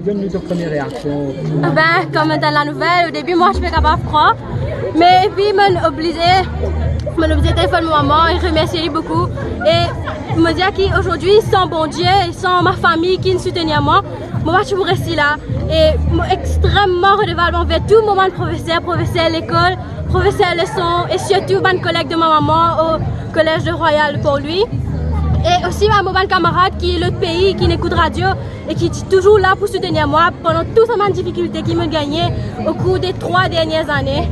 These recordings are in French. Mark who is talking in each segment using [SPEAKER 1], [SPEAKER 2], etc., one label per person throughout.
[SPEAKER 1] donne-nous ta première réaction.
[SPEAKER 2] Ben, comme dans la nouvelle, au début, moi, je suis capable de croire. Mais puis, je obligé téléphone à maman et remercier beaucoup. Et me dire qu'aujourd'hui, sans bon Dieu et sans ma famille qui nous soutenait moi, moi, je suis restée là. Et extrêmement redevable envers tout le moment de professeur à l'école, professeur à leçon et surtout mes collègues de ma maman au collège de Royal pour lui. Et aussi ma mobile camarade qui est l'autre pays, qui n'écoute radio et qui est toujours là pour soutenir moi pendant toutes ces difficultés qu'il me gagnait au cours des 3 dernières années.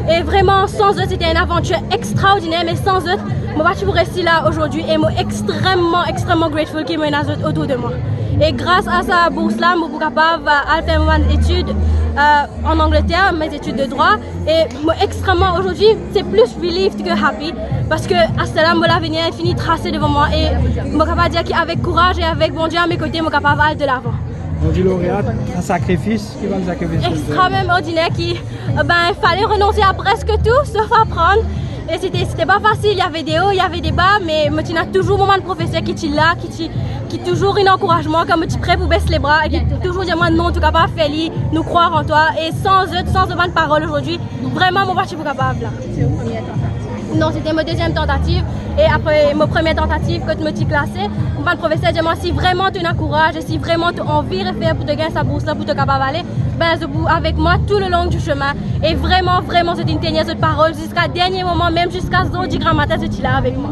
[SPEAKER 2] Et vraiment, sans eux, c'était une aventure extraordinaire, mais sans eux, moi, je suis restée là aujourd'hui et je suis extrêmement grateful qu'ils me ait autour de moi. Et grâce à cette bourse-là, je suis capable de faire mes études en Angleterre, mes études de droit. Et extrêmement, aujourd'hui, c'est plus relieved que happy. Parce que à cela, l'avenir est fini tracé devant moi. Et je suis capable de dire qu'avec courage et avec bon Dieu à mes côtés, je suis capable d'aller de l'avant.
[SPEAKER 1] On dit lauréate, un sacrifice, qui va le sacrifice?
[SPEAKER 2] Extrêmement ordinaire qui, il fallait renoncer à presque tout, sauf apprendre. Et c'était pas facile, il y avait des hauts, il y avait des bas, mais je tiens toujours mon professeur qui est là, qui toujours un encouragement, comme tu es prêt pour baisser les bras, et qui toujours dit moi non, tu es capable de faire, nous croire en toi. Et sans eux, sans de parole aujourd'hui, vraiment, moi, je suis capable.
[SPEAKER 3] C'est votre première tentative?
[SPEAKER 2] Non, c'était ma deuxième tentative. Et après ma première tentative, quand je me suis classée, mon professeur dit moi si vraiment tu as courage et si vraiment tu as envie de faire pour te gagner sa bourse là, pour te capable aller, ben avec moi tout le long du chemin. Et vraiment, c'est une dernière parole jusqu'à dernier moment, même jusqu'à 10 du grand matin, tu es là avec moi.